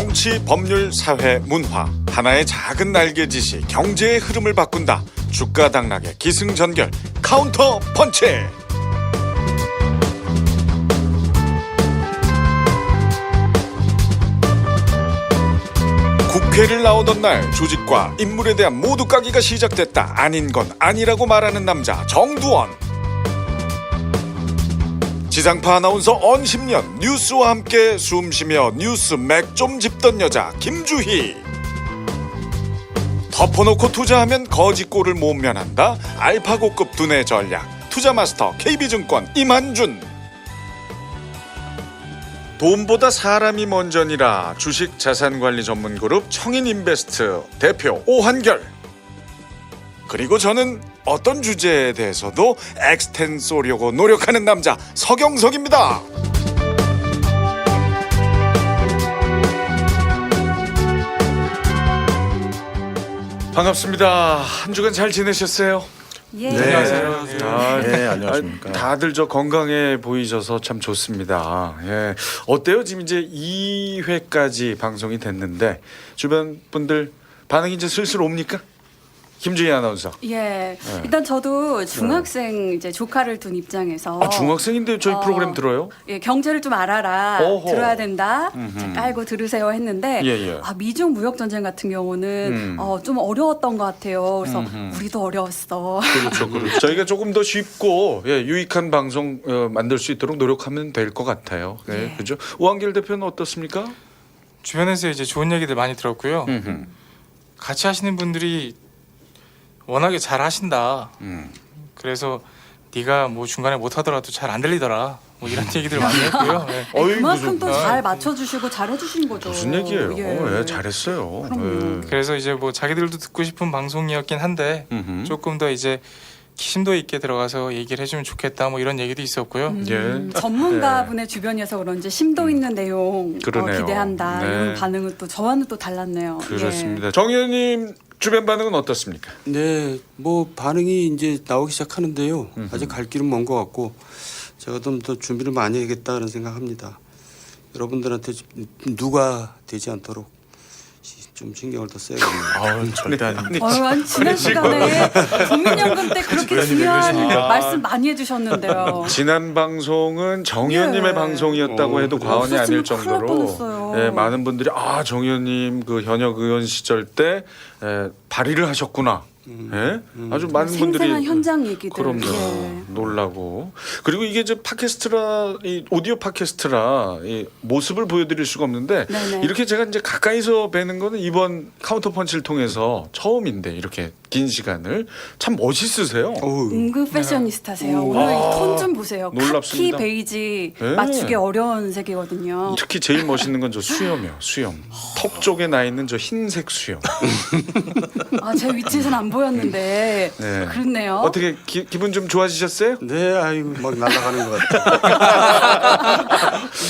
정치, 법률, 사회, 문화 하나의 작은 날개짓이 경제의 흐름을 바꾼다. 주가 당락의 기승전결 카운터 펀치. 국회를 나오던 날 조직과 인물에 대한 모두 까기가 시작됐다. 아닌 건 아니라고 말하는 남자 정두원. 지상파 아나운서 언 10년 뉴스와 함께 숨쉬며 뉴스 맥 좀 짚던 여자 김주희. 덮어놓고 투자하면 거지꼴을 못 면한다. 알파고급 두뇌 전략 투자마스터 KB증권 임한준. 돈보다 사람이 먼저니라 주식 자산관리 전문그룹 청인인베스트 대표 오한결. 그리고 저는 어떤 주제에 대해서도 엑스텐소려고 노력하는 남자 서경석입니다. 반갑습니다. 한 주간 잘 지내셨어요? 예. 네. 안녕하세요. 네, 안녕하십니까. 다들 저 건강해 보이셔서 참 좋습니다. 예. 어때요? 지금 이제 2회까지 방송이 됐는데 주변 분들 반응이 이제 슬슬 옵니까? 김주희 아나운서. 예. 일단 저도 중학생 이제 조카를 둔 입장에서 중학생인데 저희 프로그램 들어요? 예, 경제를 좀 알아라. 어허. 들어야 된다. 자, 깔고 들으세요 했는데 예. 미중 무역 전쟁 같은 경우는 좀 어려웠던 것 같아요. 그래서 우리도 어려웠어. 그렇죠. 저희가 조금 더 쉽고 유익한 방송 만들 수 있도록 노력하면 될 것 같아요. 네, 예. 그죠? 오한길 대표는 어떻습니까? 주변에서 이제 좋은 얘기들 많이 들었고요. 같이 하시는 분들이 워낙에 잘 하신다. 그래서 네가 뭐 중간에 못 하더라도 잘 안 들리더라. 뭐 이런 얘기들 많이 했고요. 네. 어이, 그만큼 무슨- 또 잘 맞춰주시고 잘해주신 거죠. 무슨 얘기예요? 예. 잘했어요. 그럼요. 그래서 이제 뭐 자기들도 듣고 싶은 방송이었긴 한데 조금 더 이제 심도 있게 들어가서 얘기를 해주면 좋겠다. 뭐 이런 얘기도 있었고요. 전문가분의 주변이어서 그런지 심도 있는 내용 그러네요. 기대한다. 네. 이런 반응은 또 저와는 또 달랐네요. 그렇습니다. 정 의원님 주변 반응은 어떻습니까? 네, 뭐 반응이 이제 나오기 시작하는데요. 아직 갈 길은 먼 것 같고 제가 좀 더 준비를 많이 해야겠다 그런 생각합니다. 여러분들한테 누가 되지 않도록 좀 신경을 더 써야겠네요. 절대 아닙니다. 아니, 지난 시간에 국민연금 때 그렇게 중요한 말씀 많이 해주셨는데요. 지난 방송은 정 의원님의 예. 방송이었다고 해도 과언이 아닐 없었으면 큰일 날 정도로 뻔했어요. 많은 분들이 정 의원님 그 현역 의원 시절 때 발의를 하셨구나. 아주 많은 분들이 생생한 현장 얘기들. 그럼요. 예. 놀라고. 그리고 이게 이제 팟캐스트라 이 오디오 팟캐스트라 이 모습을 보여드릴 수가 없는데 네네. 이렇게 제가 이제 가까이서 뵈는 거는 이번 카운터 펀치를 통해서 처음인데 이렇게 긴 시간을 참 멋있으세요. 은근 패셔니스타세요. 오늘 톤 좀 보세요. 놀랍습니다. 카키 베이지 네. 맞추기 어려운 색이거든요. 특히 제일 멋있는 건 저 수염이요. 수염. 턱 쪽에 나 있는 저 흰색 수염. 제 위치에서는 안 보였는데 네. 그렇네요. 어떻게 기분 좀 좋아지셨어요? 네, 아이고 막 날아가는 것 같아요.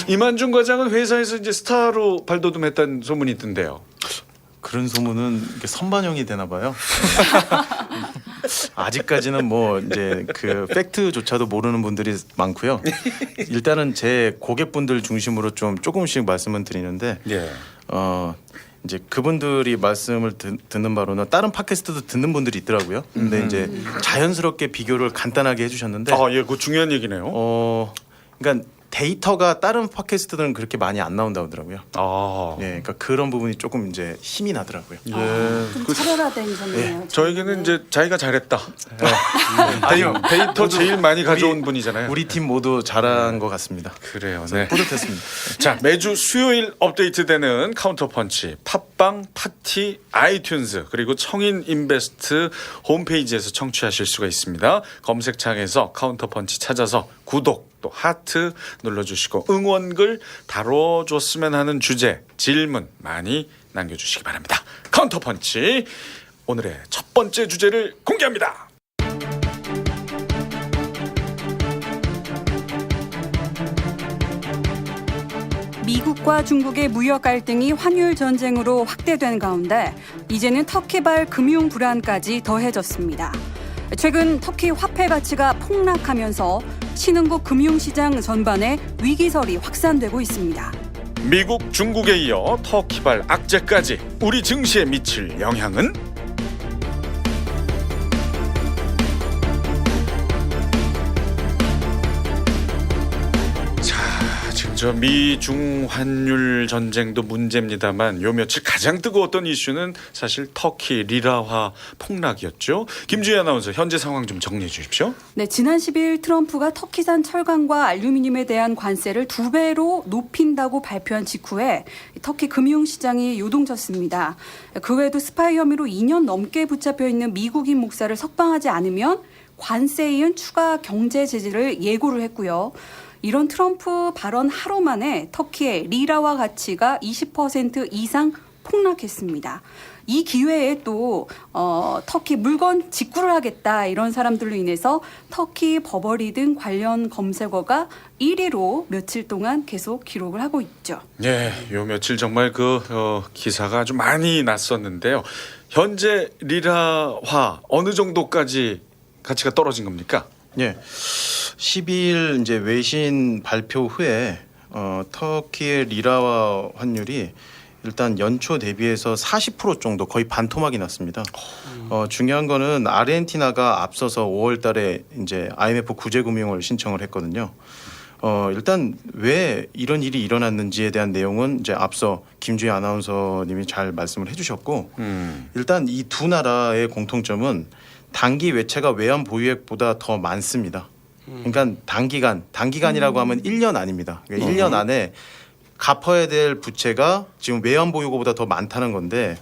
이만준 과장은 회사에서 이제 스타로 발돋움했다는 소문이 있던데요. 그런 소문은 이게 선반영이 되나 봐요. 아직까지는 뭐 이제 그 팩트조차도 모르는 분들이 많고요. 일단은 제 고객분들 중심으로 좀 조금씩 말씀을 드리는데 예. 이제 그분들이 말씀을 듣는 바로는 다른 팟캐스트도 듣는 분들이 있더라고요. 근데 이제 자연스럽게 비교를 간단하게 해주셨는데 그거 중요한 얘기네요. 그러니까 데이터가 다른 팟캐스트들은 그렇게 많이 안 나온다고 하더라고요. 예, 그러니까 그런 부분이 조금 이제 힘이 나더라고요. 좀 차별화된 점이에요. 저에게는 이제 자기가 잘했다. 데이터 제일 많이 가져온 분이잖아요. 우리 팀 모두 잘한 것 같습니다. 그래요. 네. 뿌듯했습니다. 자, 매주 수요일 업데이트되는 카운터펀치 팟빵, 파티, 아이튠즈 그리고 청인인베스트 홈페이지에서 청취하실 수가 있습니다. 검색창에서 카운터펀치 찾아서 구독 또 하트 눌러주시고 응원글 다뤄줬으면 하는 주제 질문 많이 남겨주시기 바랍니다. 카운터펀치 오늘의 첫 번째 주제를 공개합니다. 미국과 중국의 무역 갈등이 환율 전쟁으로 확대된 가운데 이제는 터키발 금융 불안까지 더해졌습니다. 최근 터키 화폐 가치가 폭락하면서 신흥국 금융시장 전반에 위기설이 확산되고 있습니다. 미국, 중국에 이어 터키발 악재까지 우리 증시에 미칠 영향은? 지금 저 미중 환율 전쟁도 문제입니다만 요 며칠 가장 뜨거웠던 이슈는 사실 터키 리라화 폭락이었죠. 김주희 아나운서 현재 상황 좀 정리해 주십시오. 네, 지난 10일 트럼프가 터키산 철강과 알루미늄에 대한 관세를 2배로 높인다고 발표한 직후에 터키 금융시장이 요동쳤습니다. 그 외에도 스파이 혐의로 2년 넘게 붙잡혀 있는 미국인 목사를 석방하지 않으면 관세에 이은 추가 경제 제재를 예고를 했고요. 이런 트럼프 발언 하루 만에 터키의 리라화 가치가 20% 이상 폭락했습니다. 이 기회에 또 터키 물건 직구를 하겠다 이런 사람들로 인해서 터키 버버리 등 관련 검색어가 1위로 며칠 동안 계속 기록을 하고 있죠. 예, 요 며칠 정말 기사가 아주 많이 났었는데요. 현재 리라화 어느 정도까지 가치가 떨어진 겁니까? 예. 12일 이제 외신 발표 후에 터키의 리라화 환율이 일단 연초 대비해서 40% 정도 거의 반토막이 났습니다. 중요한 거는 아르헨티나가 앞서서 5월 달에 이제 IMF 구제금융을 신청을 했거든요. 일단 왜 이런 일이 일어났는지에 대한 내용은 이제 앞서 김주희 아나운서님이 잘 말씀을 해주셨고 일단 이 두 나라의 공통점은 단기 외채가 외환 보유액보다 더 많습니다. 그러니까 단기간이라고 하면 1년 아닙니다. 그러니까 1년 안에 갚아야 될 부채가 지금 외환 보유고보다 더 많다는 건데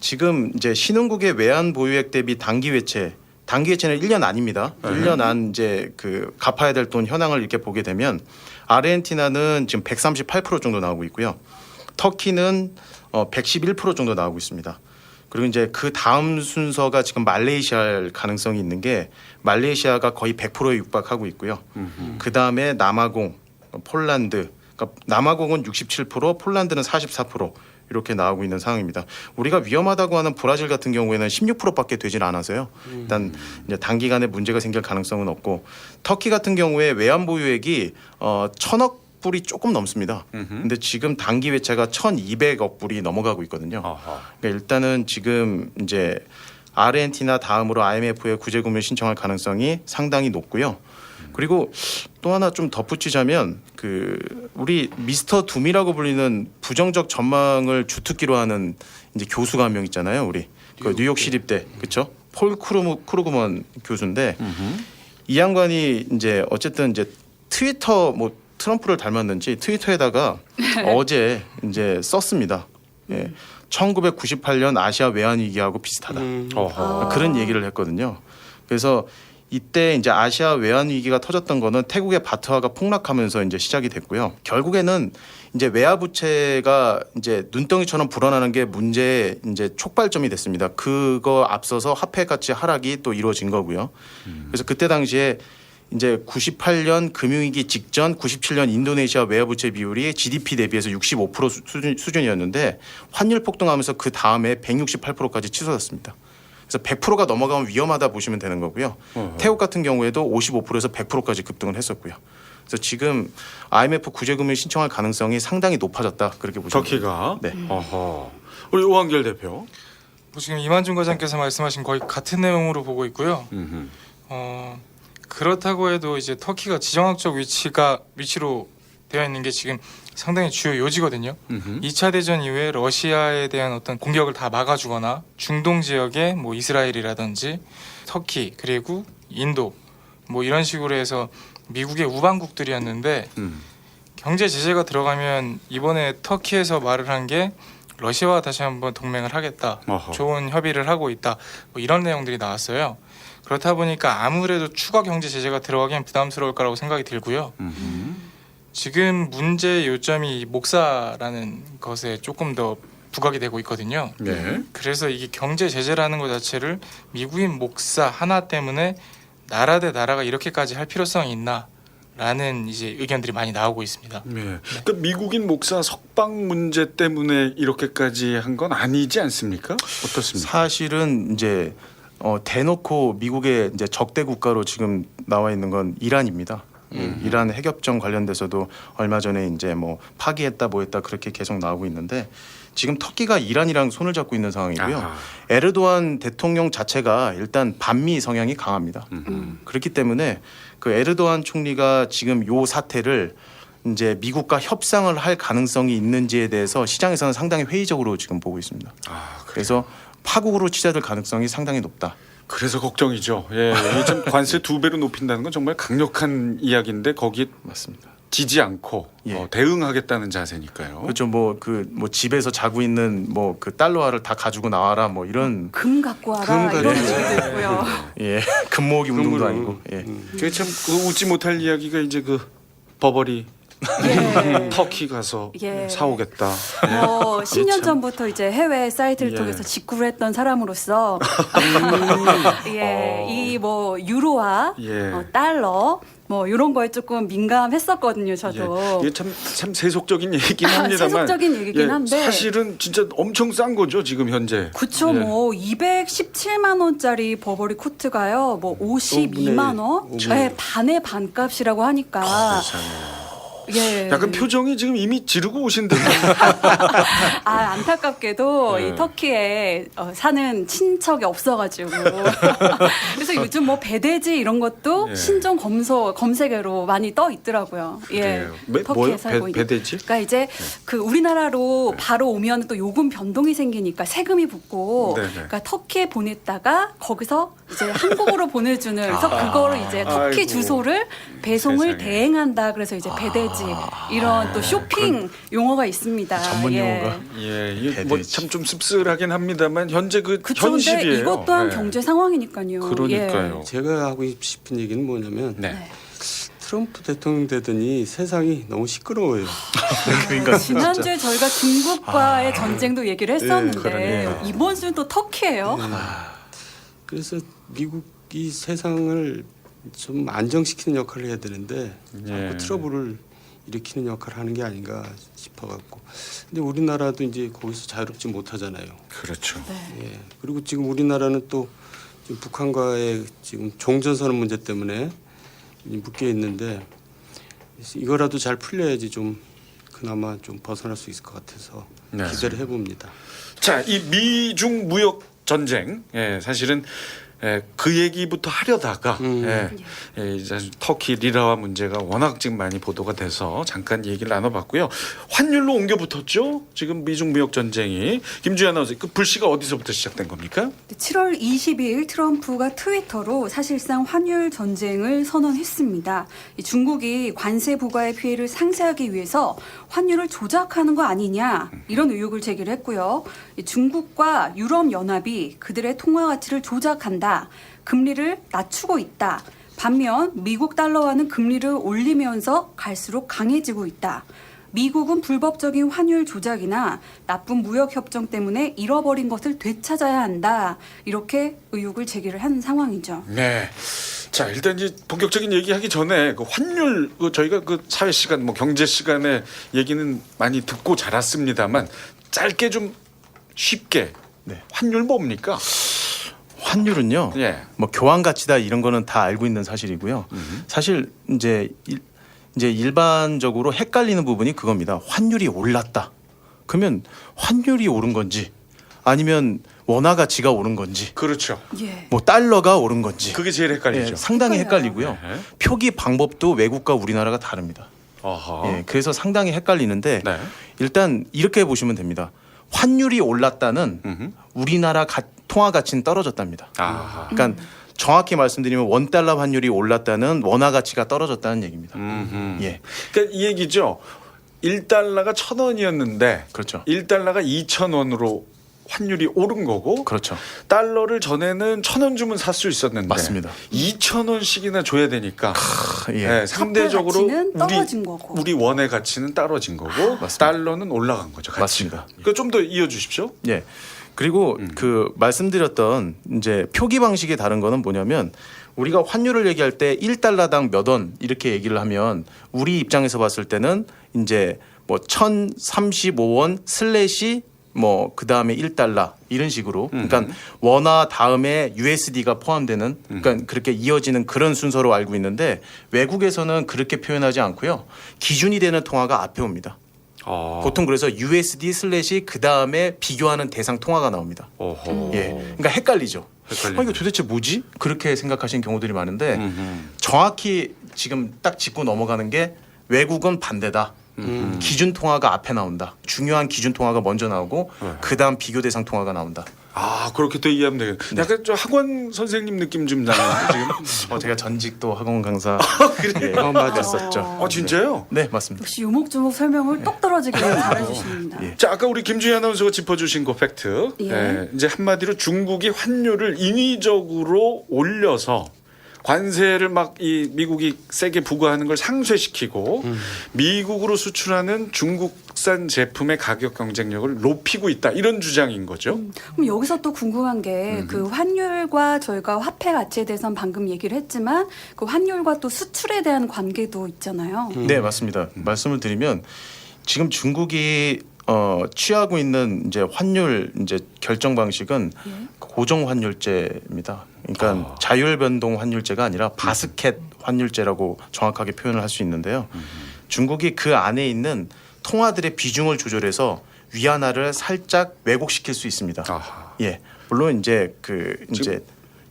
지금 이제 신흥국의 외환 보유액 대비 단기 외채는 1년 아닙니다. 1년 안 이제 그 갚아야 될 돈 현황을 이렇게 보게 되면 아르헨티나는 지금 138% 정도 나오고 있고요. 터키는 111% 정도 나오고 있습니다. 그리고 이제 그 다음 순서가 지금 말레이시아일 가능성이 있는 게 말레이시아가 거의 100%에 육박하고 있고요. 그 다음에 남아공, 폴란드, 그러니까 남아공은 67%, 폴란드는 44% 이렇게 나오고 있는 상황입니다. 우리가 위험하다고 하는 브라질 같은 경우에는 16%밖에 되질 않아서요. 일단 이제 단기간에 문제가 생길 가능성은 없고 터키 같은 경우에 외환 보유액이 1,000억 불이 조금 넘습니다. 근데 지금 단기 외채가 1,200억 불이 넘어가고 있거든요. 그러니까 일단은 지금 이제 아르헨티나 다음으로 IMF에 구제금융 신청할 가능성이 상당히 높고요. 그리고 또 하나 좀 덧붙이자면 우리 미스터 둠이라고 불리는 부정적 전망을 주특기로 하는 이제 교수가 한 명 있잖아요. 우리 그 뉴욕 시립대 그렇죠? 폴 크루그먼 교수인데 이 양반이 이제 어쨌든 이제 트위터 트럼프를 닮았는지 트위터에다가 어제 이제 썼습니다. 예. 1998년 아시아 외환 위기하고 비슷하다. 그런 얘기를 했거든요. 그래서 이때 이제 아시아 외환 위기가 터졌던 거는 태국의 바트화가 폭락하면서 이제 시작이 됐고요. 결국에는 이제 외화 부채가 이제 눈덩이처럼 불어나는 게 문제의 이제 촉발점이 됐습니다. 그거 앞서서 화폐 가치 하락이 또 이루어진 거고요. 그래서 그때 당시에 이제 98년 금융위기 직전 97년 인도네시아 외화부채 비율이 GDP 대비해서 65% 수준이었는데 환율 폭등하면서 그 다음에 168%까지 치솟았습니다. 그래서 100%가 넘어가면 위험하다 보시면 되는 거고요. 태국 같은 경우에도 55%에서 100%까지 급등을 했었고요. 그래서 지금 IMF 구제금융 신청할 가능성이 상당히 높아졌다 그렇게 보시면 터키가. 네. 우리 오한결 대표. 지금 이만준 과장께서 말씀하신 거의 같은 내용으로 보고 있고요. 그렇다고 해도 이제 터키가 지정학적 위치로 되어 있는 게 지금 상당히 주요 요지거든요. 2차 대전 이후에 러시아에 대한 어떤 공격을 다 막아주거나 중동 지역에 이스라엘이라든지 터키 그리고 인도 이런 식으로 해서 미국의 우방국들이었는데 경제 제재가 들어가면 이번에 터키에서 말을 한 게 러시아와 다시 한번 동맹을 하겠다. 좋은 협의를 하고 있다. 이런 내용들이 나왔어요. 그렇다 보니까 아무래도 추가 경제 제재가 들어가기엔 부담스러울 거라고 생각이 들고요. 지금 문제의 요점이 목사라는 것에 조금 더 부각이 되고 있거든요. 네. 그래서 이게 경제 제재라는 것 자체를 미국인 목사 하나 때문에 나라 대 나라가 이렇게까지 할 필요성이 있나라는 이제 의견들이 많이 나오고 있습니다. 네. 그러니까 미국인 목사 석방 문제 때문에 이렇게까지 한 건 아니지 않습니까? 어떻습니까? 사실은 이제 대놓고 미국의 이제 적대 국가로 지금 나와 있는 건 이란입니다. 이란 핵협정 관련돼서도 얼마 전에 이제 뭐 파기했다 뭐했다 그렇게 계속 나오고 있는데 지금 터키가 이란이랑 손을 잡고 있는 상황이고요. 아하. 에르도안 대통령 자체가 일단 반미 성향이 강합니다. 그렇기 때문에 그 에르도안 총리가 지금 요 사태를 이제 미국과 협상을 할 가능성이 있는지에 대해서 시장에서는 상당히 회의적으로 지금 보고 있습니다. 그래서 파국으로 치닫을 가능성이 상당히 높다. 그래서 걱정이죠. 예, 이게 참 관세 2배로 높인다는 건 정말 강력한 이야기인데 거기에 맞습니다. 지지 않고 예. 대응하겠다는 자세니까요. 그렇죠. 뭐 집에서 자고 있는 뭐 그 달러화를 다 가지고 나와라 뭐 이런 금 갖고 와라 금 이런 갖고 얘기도 있고요. 예 금모으기 운동도 금으로. 아니고 예. 그게 참 웃지 못할 이야기가 이제 그 버버리 예. 터키 가서 예. 사오겠다. 10년 전부터 이제 해외 사이트를 예. 통해서 직구를 했던 사람으로서 예, 이 뭐 유로화, 예. 달러 뭐 이런 거에 조금 민감했었거든요, 저도. 예. 이게 참 세속적인 얘기긴 합니다만 세속적인 얘기긴 한데. 사실은 진짜 엄청 싼 거죠 지금 현재. 그쵸, 예. 뭐 217만 원짜리 버버리 코트가요, 뭐 52만 원, 오분의- 네, 반의 반값이라고 하니까. 세상에. 예. 약간 표정이 지금 이미 지르고 오신데요. 안타깝게도 예. 이 터키에 사는 친척이 없어가지고 그래서 요즘 뭐 배대지 이런 것도 예. 신종 검색어로 많이 떠 있더라고요. 예, 그래요. 터키에 뭐요? 살고 있는. 배대지? 그러니까 이제 그 우리나라로 바로 오면 또 요금 변동이 생기니까 세금이 붙고, 네네. 그러니까 터키에 보냈다가 거기서 이제 한국으로 보내주는 그래서 그거를 이제 터키 아이고. 주소를 배송을 세상에. 대행한다. 그래서 이제 배대지 이런 또 쇼핑 용어가 있습니다. 전문 예. 용어가. 예, 이게 배대지. 뭐 참 좀 씁쓸하긴 합니다만 현재 그 그쵸. 근데 현실이에요. 이것 또한 예. 경제 상황이니까요. 그러니까요. 제가 하고 싶은 얘기는 뭐냐면 네. 네. 트럼프 대통령 되더니 세상이 너무 시끄러워요. 그러니까 지난주에 저희가 중국과의 전쟁도 얘기를 했었는데 그러네요. 이번 주는 또 터키예요. 그래서 미국이 세상을 좀 안정시키는 역할을 해야 되는데 예. 자꾸 트러블을 일으키는 역할을 하는 게 아닌가 싶어갖고. 근데 우리나라도 이제 거기서 자유롭지 못하잖아요. 그렇죠. 네. 예. 그리고 지금 우리나라는 또 지금 북한과의 지금 종전선언 문제 때문에 묶여 있는데 이거라도 잘 풀려야지 좀 그나마 좀 벗어날 수 있을 것 같아서 네. 기대를 해봅니다. 자, 이 미중 무역 전쟁, 예, 사실은 그 얘기부터 하려다가 이제 터키 리라와 문제가 워낙 지금 많이 보도가 돼서 잠깐 얘기를 나눠봤고요. 환율로 옮겨 붙었죠. 지금 미중 무역 전쟁이 김주희 아나운서 그 불씨가 어디서부터 시작된 겁니까? 7월 22일 트럼프가 트위터로 사실상 환율 전쟁을 선언했습니다. 이 중국이 관세 부과의 피해를 상쇄하기 위해서 환율을 조작하는 거 아니냐 이런 의혹을 제기를 했고요. 이 중국과 유럽 연합이 그들의 통화 가치를 조작한다. 금리를 낮추고 있다. 반면 미국 달러화는 금리를 올리면서 갈수록 강해지고 있다. 미국은 불법적인 환율 조작이나 나쁜 무역 협정 때문에 잃어버린 것을 되찾아야 한다. 이렇게 의혹을 제기를 한 상황이죠. 네. 자, 일단 이제 본격적인 얘기하기 전에 그 환율 저희가 그 사회 시간 뭐 경제 시간에 얘기는 많이 듣고 자랐습니다만 짧게 좀 쉽게 네. 환율 뭡니까? 환율은요. 예. 뭐 교환 가치다 이런 거는 다 알고 있는 사실이고요. 사실 이제 일반적으로 헷갈리는 부분이 그겁니다. 환율이 올랐다. 그러면 환율이 오른 건지 아니면 원화 가치가 오른 건지 그렇죠. 예. 뭐 달러가 오른 건지 그게 제일 헷갈리죠. 예, 상당히 헷갈려요. 헷갈리고요. 네. 표기 방법도 외국과 우리나라가 다릅니다. 아하. 예, 그래서 상당히 헷갈리는데 네. 일단 이렇게 보시면 됩니다. 환율이 올랐다는 음흠. 우리나라 통화 가치는 떨어졌답니다. 아하. 그러니까 정확히 말씀드리면 원달러 환율이 올랐다는 원화 가치가 떨어졌다는 얘기입니다. 음흠. 예, 그러니까 이 얘기죠. 1달러가 1,000원이었는데 그렇죠. 1달러가 2,000원으로 환율이 오른 거고 그렇죠. 달러를 전에는 1,000원 주면 살 수 있었는데 맞습니다. 2,000원씩이나 줘야 되니까 예. 네, 상대적으로 가치는 떨어진 거고. 우리 원의 가치는 떨어진 거고 맞습니다. 달러는 올라간 거죠. 가치가. 맞습니다. 그러니까 좀 더 이어 주십시오. 예. 그리고 그 말씀드렸던 이제 표기 방식이 다른 거는 뭐냐면 우리가 환율을 얘기할 때 1달러당 몇 원 이렇게 얘기를 하면 우리 입장에서 봤을 때는 이제 뭐 1,035원 슬래시 뭐 그다음에 1달러 이런 식으로 그러니까 원화 다음에 USD가 포함되는 그러니까 그렇게 이어지는 그런 순서로 알고 있는데 외국에서는 그렇게 표현하지 않고요. 기준이 되는 통화가 앞에 옵니다. 보통 그래서 USD 슬래시 그다음에 비교하는 대상 통화가 나옵니다. 어허. 예. 그러니까 헷갈리죠. 헷갈리네. 이거 도대체 뭐지? 그렇게 생각하시는 경우들이 많은데 정확히 지금 딱 짚고 넘어가는 게 외국은 반대다. 기준 통화가 앞에 나온다. 중요한 기준 통화가 먼저 나오고 그다음 비교 대상 통화가 나온다. 아 그렇게 또 이해하면 되겠네. 약간 좀 학원 선생님 느낌 좀 나는데 지금. 제가 전직도 학원 강사 예, 맞았었죠. 진짜요? 네 맞습니다. 역시 요목조목 설명을 똑 떨어지게 잘해주십니다. 예. 자 아까 우리 김주희 아나운서가 짚어주신 그 팩트. 예. 예, 이제 한마디로 중국이 환율을 인위적으로 올려서 관세를 막 이 미국이 세게 부과하는 걸 상쇄시키고 미국으로 수출하는 중국산 제품의 가격 경쟁력을 높이고 있다 이런 주장인 거죠. 그럼 여기서 또 궁금한 게 그 환율과 저희가 화폐 가치에 대해서는 방금 얘기를 했지만 그 환율과 또 수출에 대한 관계도 있잖아요. 네 맞습니다. 말씀을 드리면 지금 중국이 취하고 있는 이제 환율 이제 결정 방식은 고정 환율제입니다. 그러니까 자율 변동 환율제가 아니라 바스켓 환율제라고 정확하게 표현을 할 수 있는데요. 중국이 그 안에 있는 통화들의 비중을 조절해서 위안화를 살짝 왜곡시킬 수 있습니다. 아하. 예, 물론 이제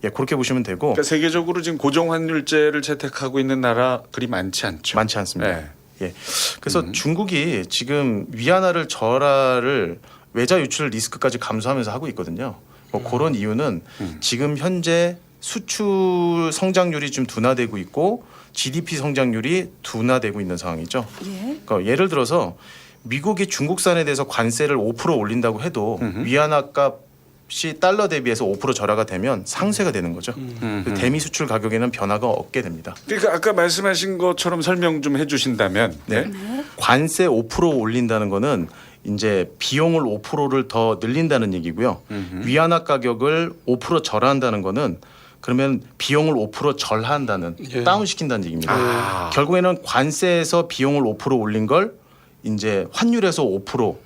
예, 그렇게 보시면 되고 그러니까 세계적으로 지금 고정 환율제를 채택하고 있는 나라 그리 많지 않죠. 많지 않습니다. 네. 예. 그래서 중국이 지금 위안화를 절하를 외자 유출 리스크까지 감수하면서 하고 있거든요. 뭐 그런 이유는 지금 현재 수출 성장률이 좀 둔화되고 있고 GDP 성장률이 둔화되고 있는 상황이죠. 예. 그러니까 예를 들어서 미국이 중국산에 대해서 관세를 5% 올린다고 해도 위안화 값이 달러 대비해서 5% 절하가 되면 상쇄가 되는 거죠. 그 대미 수출 가격에는 변화가 없게 됩니다. 그러니까 아까 말씀하신 것처럼 설명 좀 해주신다면 네. 관세 5% 올린다는 거는 이제 비용을 5%를 더 늘린다는 얘기고요. 위안화 가격을 5% 절하한다는 거는 그러면 비용을 5% 절하한다는 예. 다운시킨다는 얘기입니다. 아. 결국에는 관세에서 비용을 5% 올린 걸 이제 환율에서 5%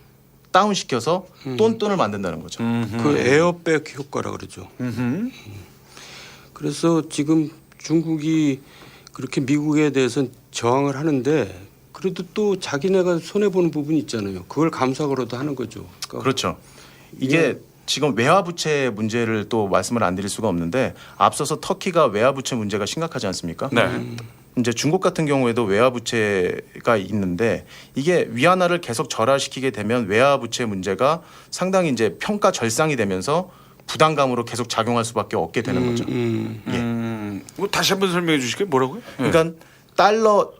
다운시켜서 똔똔을 만든다는 거죠. 그 에어백 효과라 그러죠. 그래서 지금 중국이 그렇게 미국에 대해서는 저항을 하는데 그래도 또 자기네가 손해 보는 부분이 있잖아요. 그걸 감사하고라도 하는 거죠. 그러니까 그렇죠. 이게 지금 외화 부채 문제를 또 말씀을 안 드릴 수가 없는데 앞서서 터키가 외화 부채 문제가 심각하지 않습니까? 네. 이제 중국 같은 경우에도 외화 부채가 있는데 이게 위안화를 계속 절하시키게 되면 외화 부채 문제가 상당히 이제 평가 절상이 되면서 부담감으로 계속 작용할 수밖에 없게 되는 거죠. 뭐 다시 한번 설명해 주실게요. 뭐라고요? 그러니까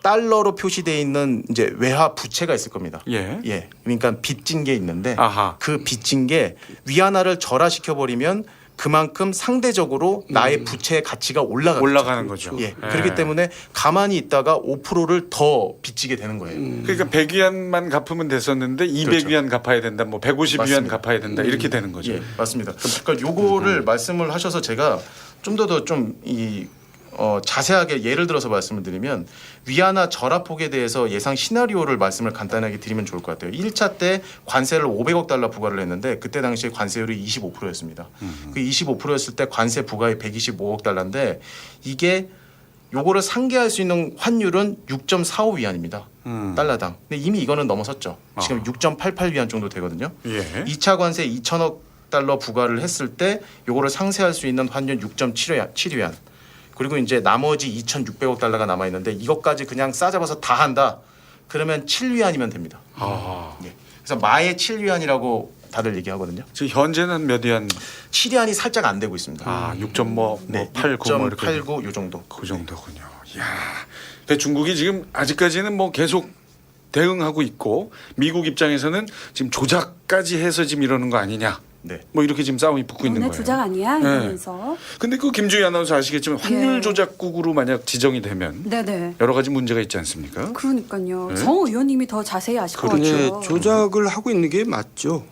달러로 표시되어 있는 이제 외화 부채가 있을 겁니다. 예. 그러니까 빚진 게 있는데 아하. 그 빚진 게 위안화를 절하시켜 버리면 그만큼 상대적으로 나의 부채의 가치가 올라가는 거죠. 예. 그렇기 때문에 가만히 있다가 5%를 더 빚지게 되는 거예요. 그러니까 100위안만 갚으면 됐었는데 200위안 갚아야 된다. 뭐 150위안 맞습니다. 갚아야 된다. 이렇게 되는 거죠. 예, 맞습니다. 그러니까 요거를 말씀을 하셔서 제가 좀 더 좀 자세하게 예를 들어서 말씀을 드리면 위안화 절하폭에 대해서 예상 시나리오를 말씀을 간단하게 드리면 좋을 것 같아요. 1차 때 관세를 500억 달러 부과를 했는데 그때 당시에 관세율이 25%였습니다. 그 25%였을 때 관세 부과액 125억 달러인데 이게 요거를 상계할 수 있는 환율은 6.45 위안입니다. 달러당. 근데 이미 이거는 넘어섰죠. 지금 6.88 위안 정도 되거든요. 예. 2차 관세 2천억 달러 부과를 했을 때 요거를 상쇄할 수 있는 환율 6.7위안. 그리고 이제 나머지 2,600억 달러가 남아 있는데 이것까지 그냥 싸잡아서 다 한다. 그러면 7위안이면 됩니다. 아. 예. 그래서 마의 7위안이라고 다들 얘기하거든요. 지금 현재는 몇 위안? 7위안이 살짝 안 되고 있습니다. 아, 6.89 뭐 네, 89 뭐 이렇게 6.89 요 정도. 그 정도군요. 야. 그러니까 중국이 지금 아직까지는 뭐 계속 대응하고 있고 미국 입장에서는 지금 조작까지 해서 지금 이러는 거 아니냐. 네. 뭐 이렇게 지금 싸움이 붙고 있는 너네 거예요. 조작 아니야? 네. 이러면서. 근데 그 김주희 아나운서 아시겠지만 환율 예. 조작국으로 만약 지정이 되면 네네. 여러 가지 문제가 있지 않습니까? 그러니까요. 네? 정 의원님이 더 자세히 아실 것 그렇죠. 같아요. 예, 조작을 하고 있는 게 맞죠.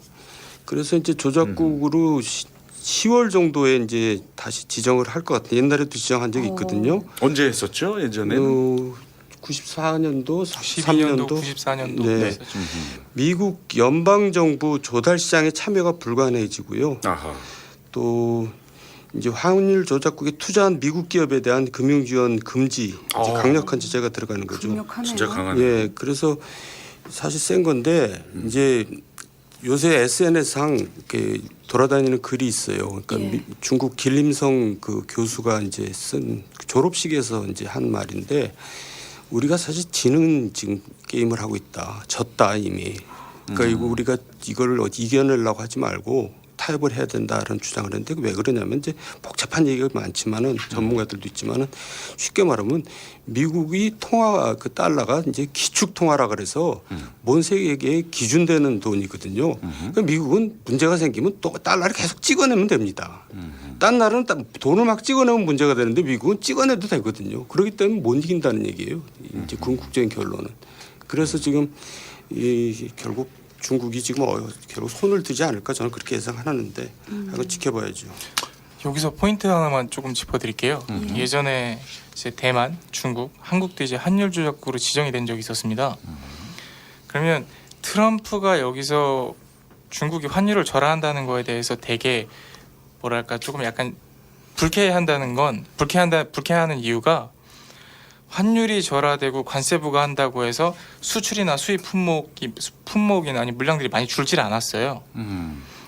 그래서 이제 조작국으로 10월 정도에 이제 다시 지정을 할 것 같아요. 옛날에도 지정한 적이 있거든요. 언제 했었죠? 예전에? 94년도, 12년도, 3년도 94년도 네. 그랬었죠. 미국 연방 정부 조달 시장에 참여가 불가능해지고요. 아하. 또 이제 환율 조작국에 투자한 미국 기업에 대한 금융 지원 금지, 이제 강력한 제재가 들어가는 거죠. 강력하네요. 진짜 강하네. 예, 그래서 사실 센 건데 이제 요새 SNS상 이렇게 돌아다니는 글이 있어요. 그러니까 예. 중국 길림성 그 교수가 이제 쓴 졸업식에서 이제 한 말인데 우리가 사실 지는 지금 게임을 하고 있다. 졌다 이미. 그러니까 이거 우리가 이걸 이겨내려고 하지 말고 타협을 해야 된다라는 주장을 했는데 왜 그러냐면 이제 복잡한 얘기가 많지만은 전문가들도 있지만은 쉽게 말하면 미국이 통화 그 달러가 이제 기축 통화라 그래서 본 세계에 기준되는 돈이거든요. 그러니까 미국은 문제가 생기면 또 달러를 계속 찍어내면 됩니다. 딴 나라는 돈을 막 찍어내면 문제가 되는데 미국은 찍어내도 되거든요. 그렇기 때문에 못 이긴다는 얘기예요. 이제 궁극적인 결론은. 그래서 지금 이 결국 중국이 지금 결국 손을 드지 않을까 저는 그렇게 예상하는데 이거 지켜봐야죠. 여기서 포인트 하나만 조금 짚어드릴게요. 예전에 이제 대만, 중국, 한국도 이제 환율 조작국으로 지정이 된 적이 있었습니다. 그러면 트럼프가 여기서 중국이 환율을 절하한다는 거에 대해서 되게 뭐랄까 조금 약간 불쾌하는 이유가 환율이 절하되고 관세 부과한다고 해서 수출이나 수입 품목이나 아니 물량들이 많이 줄질 않았어요.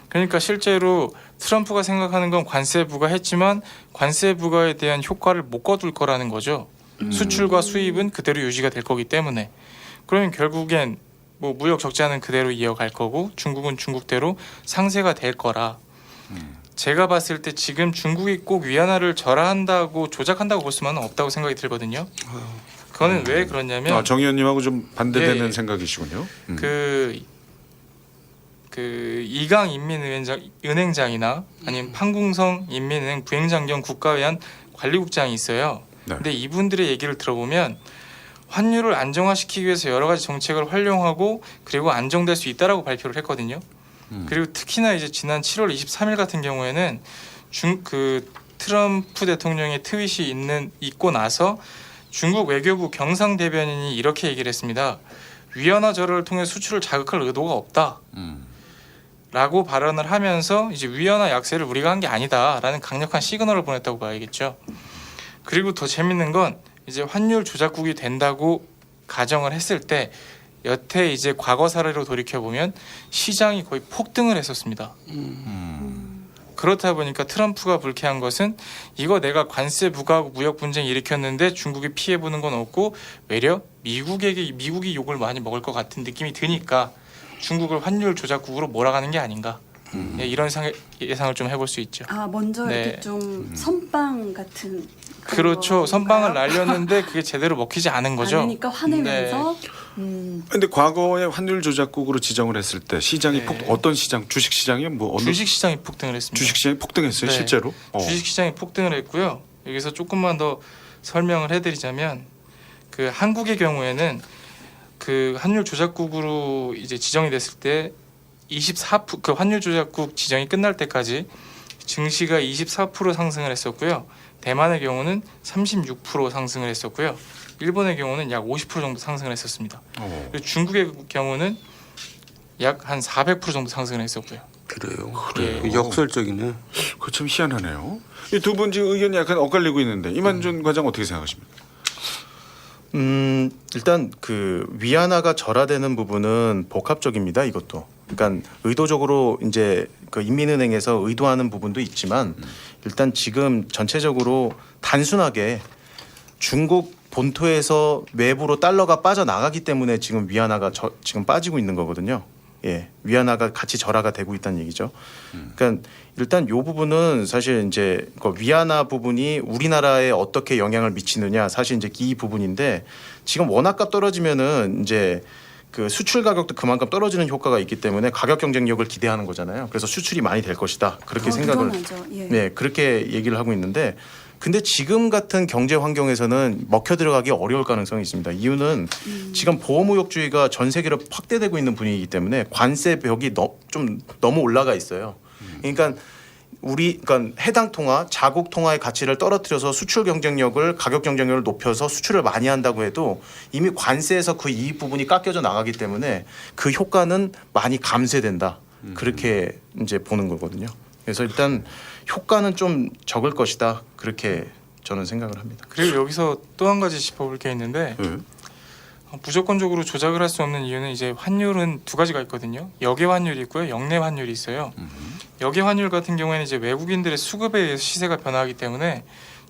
그러니까 실제로 트럼프가 생각하는 건 관세 부과했지만 관세 부과에 대한 효과를 못 거둘 거라는 거죠. 수출과 수입은 그대로 유지가 될 거기 때문에. 그러면 결국엔 뭐 무역 적자는 그대로 이어갈 거고 중국은 중국대로 상세가 될 거라. 제가 봤을 때 지금 중국이 꼭 위안화를 절하한다고 조작한다고 볼 수만은 없다고 생각이 들거든요. 그거는 왜 그러냐면 정 의원님하고 좀 반대되는 예, 예. 생각이시군요. 그 이강 인민은행장이나 아니면 판궁성 인민은행 부행장 겸 국가외환 관리국장이 있어요. 네. 근데 이분들의 얘기를 들어보면 환율을 안정화시키기 위해서 여러 가지 정책을 활용하고 그리고 안정될 수 있다라고 발표를 했거든요. 그리고 특히나 이제 지난 7월 23일 같은 경우에는 트럼프 대통령의 트윗이 있고 나서 중국 외교부 경상 대변인이 이렇게 얘기를 했습니다. 위안화 절하를 통해 수출을 자극할 의도가 없다. 라고 발언을 하면서 이제 위안화 약세를 우리가 한 게 아니다라는 강력한 시그널을 보냈다고 봐야겠죠. 그리고 더 재밌는 건 이제 환율 조작국이 된다고 가정을 했을 때 여태 이제 과거 사례로 돌이켜 보면 시장이 거의 폭등을 했었습니다. 그렇다 보니까 트럼프가 불쾌한 것은 이거 내가 관세 부과하고 무역 분쟁 일으켰는데 중국이 피해 보는 건 없고 외려 미국이 욕을 많이 먹을 것 같은 느낌이 드니까 중국을 환율 조작국으로 몰아가는 게 아닌가. 예, 이런 예상을 좀 해볼 수 있죠. 아 먼저 네. 이렇게 좀 선빵 같은 그런 그렇죠. 건가요? 선빵을 날렸는데 그게 제대로 먹히지 않은 거죠. 아니니까 화내면서 근데 과거에 환율 조작국으로 지정을 했을 때 시장이 네. 어떤 시장? 주식 시장이요? 뭐 어느 주식 시장이 폭등을 했습니다. 주식 시장이 폭등했어요, 네. 실제로? 주식 시장이 폭등을 했고요. 여기서 조금만 더 설명을 해드리자면 그 한국의 경우에는 그 환율 조작국으로 이제 지정이 됐을 때 24% 그 환율 조작국 지정이 끝날 때까지 증시가 24% 상승을 했었고요. 대만의 경우는 36% 상승을 했었고요. 일본의 경우는 약 50% 정도 상승을 했었습니다. 그리고 중국의 경우는 약 한 400% 정도 상승을 했었고요. 그래요. 예. 역설적이네. 그거 참 희한하네요. 이 두 분 지금 의견이 약간 엇갈리고 있는데 이만준 과장 어떻게 생각하십니까? 일단 그 위안화가 절하되는 부분은 복합적입니다. 이것도. 그러니까 의도적으로 이제 그 인민은행에서 의도하는 부분도 있지만 일단 지금 전체적으로 단순하게 중국 본토에서 외부로 달러가 빠져나가기 때문에 지금 위안화가 지금 빠지고 있는 거거든요. 예, 위안화가 같이 절하가 되고 있다는 얘기죠. 그러니까 일단 이 부분은 사실 이제 그 위안화 부분이 우리나라에 어떻게 영향을 미치느냐 사실 이제 이 부분인데 지금 원화가 떨어지면은 이제 그 수출 가격도 그만큼 떨어지는 효과가 있기 때문에 가격 경쟁력을 기대하는 거잖아요. 그래서 수출이 많이 될 것이다. 그렇게 생각을 늘어나죠. 예. 네, 그렇게 얘기를 하고 있는데 근데 지금 같은 경제 환경에서는 먹혀 들어가기 어려울 가능성이 있습니다. 이유는 지금 보호무역주의가 전 세계로 확대되고 있는 분위기이기 때문에 관세 벽이 좀 너무 올라가 있어요. 그러니까 그러니까 해당 통화, 자국 통화의 가치를 떨어뜨려서 수출 경쟁력을 가격 경쟁력을 높여서 수출을 많이 한다고 해도 이미 관세에서 그 이익 부분이 깎여져 나가기 때문에 그 효과는 많이 감쇄된다. 그렇게 이제 보는 거거든요. 그래서 일단 효과는 좀 적을 것이다. 그렇게 저는 생각을 합니다. 그리고 여기서 또 한 가지 짚어볼 게 있는데 네. 무조건적으로 조작을 할 수 없는 이유는 이제 환율은 두 가지가 있거든요. 역외 환율이 있고요, 역내 환율이 있어요. 역외 환율 같은 경우에는 이제 외국인들의 수급에 의해서 시세가 변화하기 때문에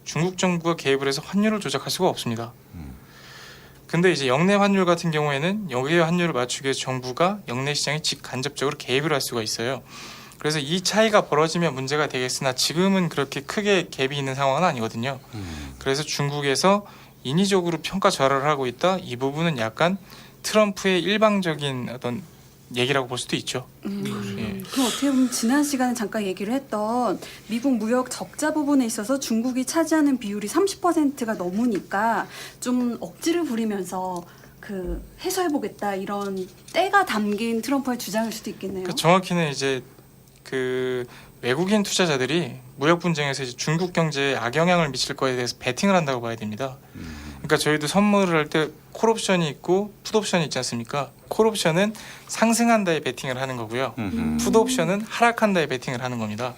중국 정부가 개입을 해서 환율을 조작할 수가 없습니다. 근데 이제 역내 환율 같은 경우에는 역외 환율을 맞추기 위해서 정부가 역내 시장에 직간접적으로 개입을 할 수가 있어요. 그래서 이 차이가 벌어지면 문제가 되겠으나 지금은 그렇게 크게 갭이 있는 상황은 아니거든요. 그래서 중국에서 인위적으로 평가 절하를 하고 있다. 이 부분은 약간 트럼프의 일방적인 어떤 얘기라고 볼 수도 있죠. 예. 그럼 어떻게 보면 지난 시간에 잠깐 얘기를 했던 미국 무역 적자 부분에 있어서 중국이 차지하는 비율이 30%가 넘으니까 좀 억지를 부리면서 그 해소해보겠다 이런 때가 담긴 트럼프의 주장일 수도 있겠네요. 그 정확히는 이제 그 외국인 투자자들이 무역 분쟁에서 이제 중국 경제에 악영향을 미칠 거에 대해서 베팅을 한다고 봐야 됩니다. 그러니까 저희도 선물을 할 때 콜옵션이 있고 풋옵션이 있지 않습니까? 콜옵션은 상승한다에 베팅을 하는 거고요. 풋옵션은 하락한다에 베팅을 하는 겁니다.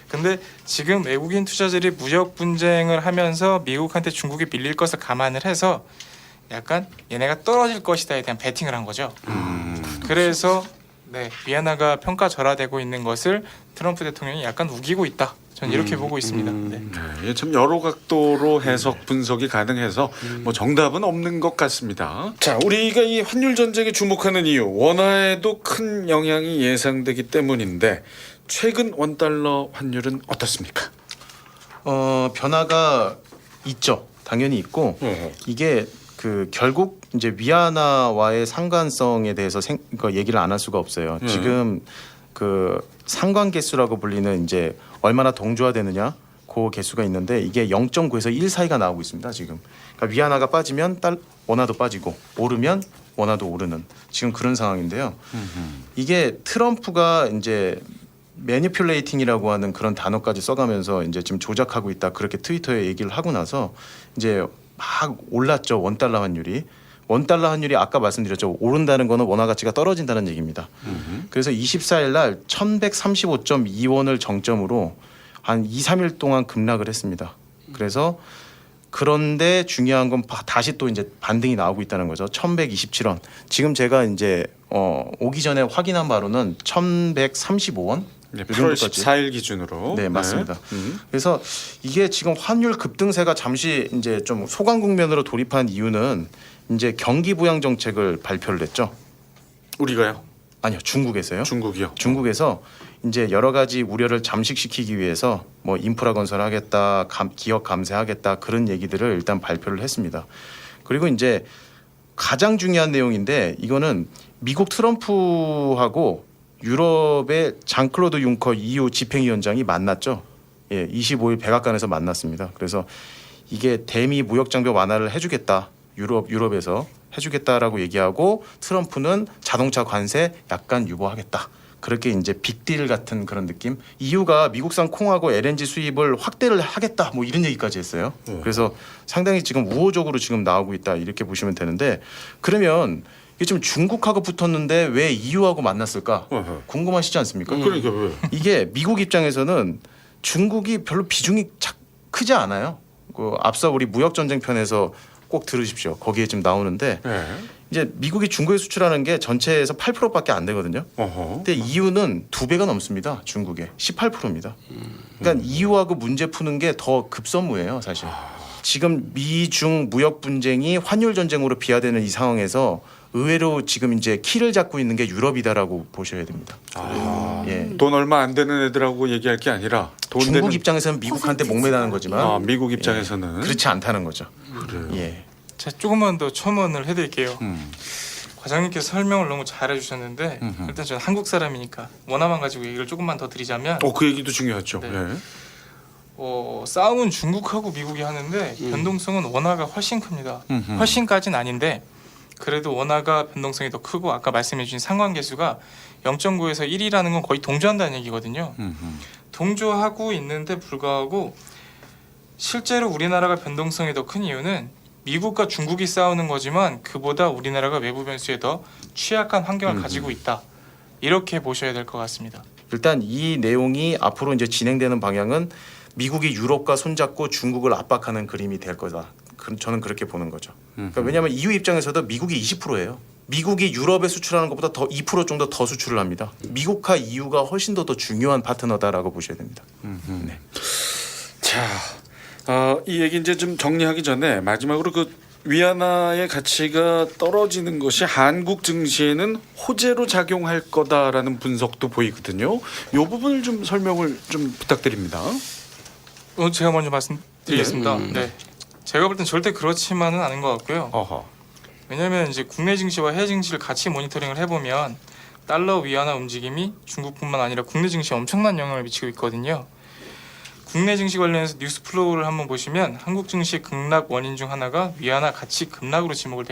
근데 지금 외국인 투자자들이 무역 분쟁을 하면서 미국한테 중국이 밀릴 것을 감안을 해서 약간 얘네가 떨어질 것이다에 대한 베팅을 한 거죠. 그래서 네, 위안화가 평가 절하되고 있는 것을 트럼프 대통령이 약간 우기고 있다. 전 이렇게 보고 있습니다. 네. 네, 참 여러 각도로 해석 분석이 가능해서 뭐 정답은 없는 것 같습니다. 자, 우리가 이 환율 전쟁에 주목하는 이유, 원화에도 큰 영향이 예상되기 때문인데 최근 원달러 환율은 어떻습니까? 변화가 있죠. 당연히 있고 이게 그 결국 이제 위안화와의 상관성에 대해서 그러니까 얘기를 안 할 수가 없어요. 지금 그 상관 개수라고 불리는 이제 얼마나 동조화되느냐 그 개수가 있는데 이게 0.9에서 1 사이가 나오고 있습니다. 지금 그러니까 위안화가 빠지면 원화도 빠지고 오르면 원화도 오르는 지금 그런 상황인데요. 이게 트럼프가 이제 매니퓰레이팅이라고 하는 그런 단어까지 써가면서 이제 지금 조작하고 있다 그렇게 트위터에 얘기를 하고 나서 이제 막 올랐죠. 원달러 환율이. 원달러 환율이 아까 말씀드렸죠. 오른다는 거는 원화 가치가 떨어진다는 얘기입니다. 그래서 24일 날 1135.2원을 정점으로 한 2, 3일 동안 급락을 했습니다. 그래서 그런데 중요한 건 다시 또 이제 반등이 나오고 있다는 거죠. 1127원. 지금 제가 이제 오기 전에 확인한 바로는 1135원. 네, 8월 14일 기준으로. 네, 맞습니다. 그래서 이게 지금 환율 급등세가 잠시 이제 좀 소강 국면으로 돌입한 이유는 이제 경기 부양 정책을 발표를 했죠. 우리가요? 아니요, 중국에서요. 중국이요? 중국에서 이제 여러 가지 우려를 잠식시키기 위해서 뭐 인프라 건설하겠다, 기업 감세하겠다 그런 얘기들을 일단 발표를 했습니다. 그리고 이제 가장 중요한 내용인데 이거는 미국 트럼프하고 유럽의 장클로드 융커 EU 집행위원장이 만났죠. 예, 25일 백악관에서 만났습니다. 그래서 이게 대미 무역 장벽 완화를 해주겠다. 유럽에서 해주겠다라고 얘기하고 트럼프는 자동차 관세 약간 유보하겠다. 그렇게 이제 빅딜 같은 그런 느낌. EU가 미국산 콩하고 LNG 수입을 확대를 하겠다. 뭐 이런 얘기까지 했어요. 그래서 상당히 지금 우호적으로 지금 나오고 있다. 이렇게 보시면 되는데 그러면 이게 지금 중국하고 붙었는데 왜 EU하고 만났을까? 궁금하시지 않습니까? 그러니까 왜? 이게 미국 입장에서는 중국이 별로 비중이 크지 않아요. 앞서 우리 무역 전쟁 편에서 꼭 들으십시오. 거기에 지금 나오는데 네. 이제 미국이 중국에 수출하는 게 전체에서 8%밖에 안 되거든요. 근데 EU는 2배가 넘습니다. 중국에 18%입니다. 그러니까 EU하고 문제 푸는 게 더 급선무예요, 사실. 지금 미중 무역 분쟁이 환율 전쟁으로 비화되는 이 상황에서 의외로 지금 이제 키를 잡고 있는 게 유럽이다라고 보셔야 됩니다. 예. 돈 얼마 안 되는 애들하고 얘기할 게 아니라 돈 중국 되는 입장에서는 미국한테 목매다는 거지만 미국 입장에서는 그렇지 않다는 거죠. 그래요. 예. 제가 조금만 더 첨언을 해드릴게요. 과장님께서 설명을 너무 잘해주셨는데 일단 저는 한국 사람이니까 원화만 가지고 얘기를 조금만 더 드리자면 그 얘기도 중요하죠. 네. 네. 싸움은 중국하고 미국이 하는데 변동성은 원화가 훨씬 큽니다. 훨씬까지는 아닌데 그래도 원화가 변동성이 더 크고 아까 말씀해주신 상관계수가 0.9에서 1이라는 건 거의 동조한다는 얘기거든요. 동조하고 있는데 불구하고 실제로 우리나라가 변동성이 더 큰 이유는 미국과 중국이 싸우는 거지만 그보다 우리나라가 외부 변수에 더 취약한 환경을 가지고 있다. 이렇게 보셔야 될 것 같습니다. 일단 이 내용이 앞으로 이제 진행되는 방향은 미국이 유럽과 손잡고 중국을 압박하는 그림이 될 거다. 저는 그렇게 보는 거죠. 그러니까 왜냐하면 EU 입장에서도 미국이 20%예요. 미국이 유럽에 수출하는 것보다 더 2% 정도 더 수출을 합니다. 미국과 EU가 훨씬 더 중요한 파트너다라고 보셔야 됩니다. 네. 자, 이 얘기 이제 좀 정리하기 전에 마지막으로 그 위안화의 가치가 떨어지는 것이 한국 증시에는 호재로 작용할 거다라는 분석도 보이거든요. 이 부분을 좀 설명을 좀 부탁드립니다. 제가 먼저 말씀드리겠습니다. 네. 제가 볼 땐 절대 그렇지만은 않은 것 같고요. 왜냐하면 이제 국내 증시와 해외 증시를 같이 모니터링을 해보면 달러 위안화 움직임이 중국뿐만 아니라 국내 증시에 엄청난 영향을 미치고 있거든요. 국내 증시 관련해서 뉴스 플로우를 한번 보시면 한국 증시 급락 원인 중 하나가 위안화 가치 급락으로 지목이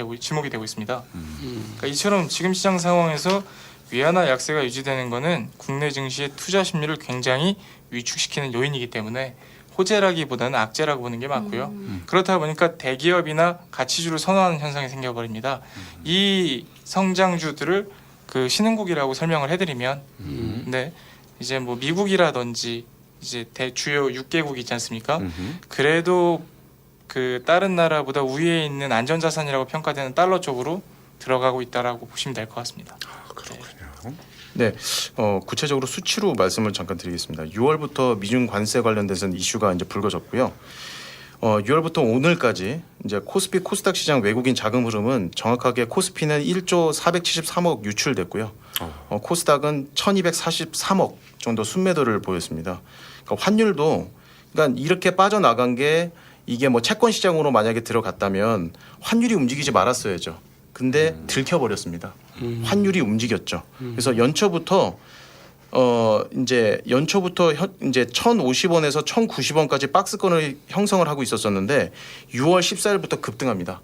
되고 있습니다. 그러니까 이처럼 지금 시장 상황에서 위안화 약세가 유지되는 것은 국내 증시의 투자 심리를 굉장히 위축시키는 요인이기 때문에 호재라기보다는 악재라고 보는 게 맞고요. 그렇다 보니까 대기업이나 가치주를 선호하는 현상이 생겨버립니다. 이 성장주들을 그 신흥국이라고 설명을 해드리면, 네, 이제 뭐 미국이라든지 이제 주요 6개국이 있지 않습니까? 그래도 그 다른 나라보다 우위에 있는 안전자산이라고 평가되는 달러 쪽으로 들어가고 있다라고 보시면 될 것 같습니다. 그렇군요. 네, 구체적으로 수치로 말씀을 잠깐 드리겠습니다. 6월부터 미중 관세 관련돼서는 이슈가 이제 불거졌고요. 6월부터 오늘까지 이제 코스피 코스닥 시장 외국인 자금 흐름은 정확하게 코스피는 1조 473억 유출됐고요. 코스닥은 1,243억 정도 순매도를 보였습니다. 그러니까 환율도 그러니까 이렇게 빠져나간 게 이게 뭐 채권 시장으로 만약에 들어갔다면 환율이 움직이지 말았어야죠. 근데 들켜버렸습니다. 환율이 움직였죠. 그래서 연초부터 이제 1,050원에서 1,090원까지 박스권을 형성을 하고 있었었는데 6월 14일부터 급등합니다.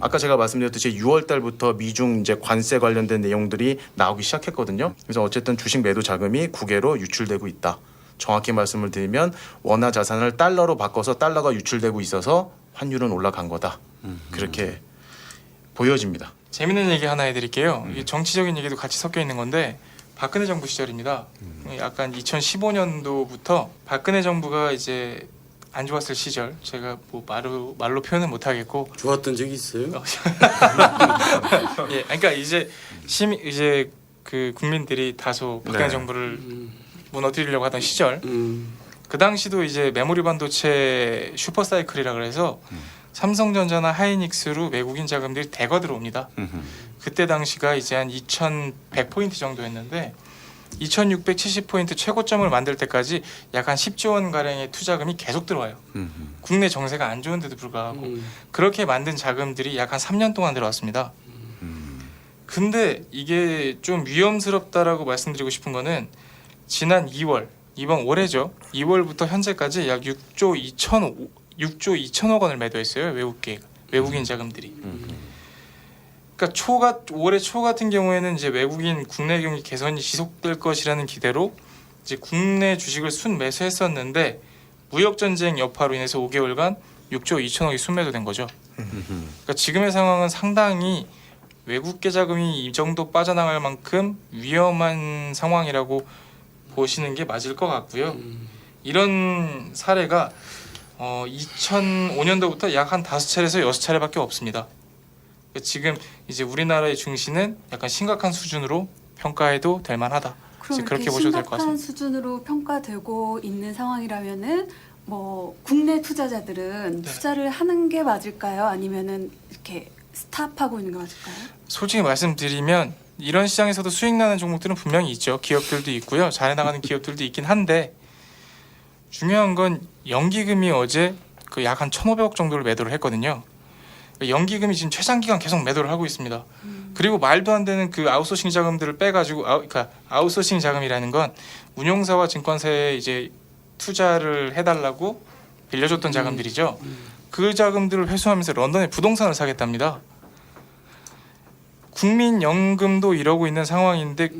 아까 제가 말씀드렸듯이 6월 달부터 미중 이제 관세 관련된 내용들이 나오기 시작했거든요. 그래서 어쨌든 주식 매도 자금이 국외로 유출되고 있다. 정확히 말씀을 드리면 원화 자산을 달러로 바꿔서 달러가 유출되고 있어서 환율은 올라간 거다. 그렇게 보여집니다. 재밌는 얘기 하나 해드릴게요. 이게 정치적인 얘기도 같이 섞여 있는 건데 박근혜 정부 시절입니다. 약간 2015년도부터 박근혜 정부가 이제 안 좋았을 시절, 제가 뭐 말로 표현은 못 하겠고 좋았던 적이 있어요? 예, 그러니까 이제 이제 그 국민들이 다소 박근혜 네. 정부를 무너뜨리려고 하던 시절, 그 당시도 이제 메모리 반도체 슈퍼사이클이라 그래서 삼성전자나 하이닉스로 외국인 자금들이 대거 들어옵니다. 그때 당시가 이제 한 2,100포인트 정도였는데 2,670포인트 최고점을 만들 때까지 약 한 10조 원 가량의 투자금이 계속 들어와요. 국내 정세가 안 좋은데도 불구하고 그렇게 만든 자금들이 약 한 3년 동안 들어왔습니다. 근데 이게 좀 위험스럽다라고 말씀드리고 싶은 거는 지난 2월, 이번 올해죠. 2월부터 현재까지 약 6조 2천억 원을 매도했어요. 외국인 자금들이. 그러니까 올해 초 같은 경우에는 이제 외국인 국내 경기 개선이 지속될 것이라는 기대로 이제 국내 주식을 순매수했었는데 무역 전쟁 여파로 인해서 5개월간 6조 2천억이 순매도된 거죠. 그러니까 지금의 상황은 상당히 외국계 자금이 이 정도 빠져나갈 만큼 위험한 상황이라고 보시는 게 맞을 것 같고요. 이런 사례가 2005년도부터 약 한 5차례에서 6차례밖에 없습니다. 지금 이제 우리나라의 증시는 약간 심각한 수준으로 평가해도 될 만하다. 그럼 그렇게 이렇게 보셔도 될 것 심각한 같습니다. 수준으로 평가되고 있는 상황이라면은 뭐 국내 투자자들은 투자를 하는 게 맞을까요? 아니면은 이렇게 스탑하고 있는 게 맞을까요? 솔직히 말씀드리면 이런 시장에서도 수익 나는 종목들은 분명히 있죠. 기업들도 있고요. 잘 나가는 기업들도 있긴 한데 중요한 건 연기금이 어제 그 약 한 1,500억 정도를 매도를 했거든요. 연기금이 지금 최장기간 계속 매도를 하고 있습니다. 그리고 말도 안 되는 그 아웃소싱 자금들을 빼가지고 그러니까 아웃소싱 자금이라는 건 운용사와 증권사에 이제 투자를 해달라고 빌려줬던 자금들이죠. 그 자금들을 회수하면서 런던에 부동산을 사겠답니다. 국민연금도 이러고 있는 상황인데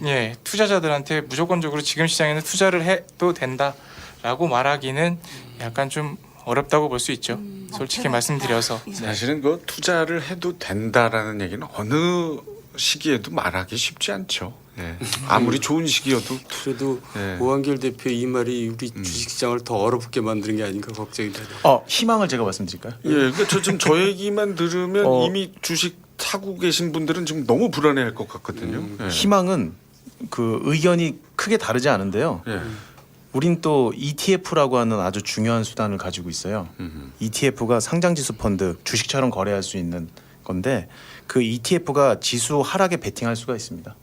예, 투자자들한테 무조건적으로 지금 시장에는 투자를 해도 된다라고 말하기는 약간 좀 어렵다고 볼 수 있죠. 솔직히 말씀드려서. 사실은 그 투자를 해도 된다라는 얘기는 어느 시기에도 말하기 쉽지 않죠. 예. 아무리 좋은 시기여도 그래도 네. 오한결 대표 이 말이 우리 주식시장을 더 어렵게 만드는 게 아닌가 걱정이 되네요. 희망을 제가 말씀드릴까요? 예, 그러니까 저 얘기만 들으면 이미 주식 사고 계신 분들은 지금 너무 불안해할 것 같거든요. 예. 희망은 그 의견이 크게 다르지 않은데요. 예. 우린 또 ETF라고 하는 아주 중요한 수단을 가지고 있어요. ETF가 상장지수 펀드, 주식처럼 거래할 수 있는 건데 그 ETF가 지수 하락에 베팅할 수가 있습니다.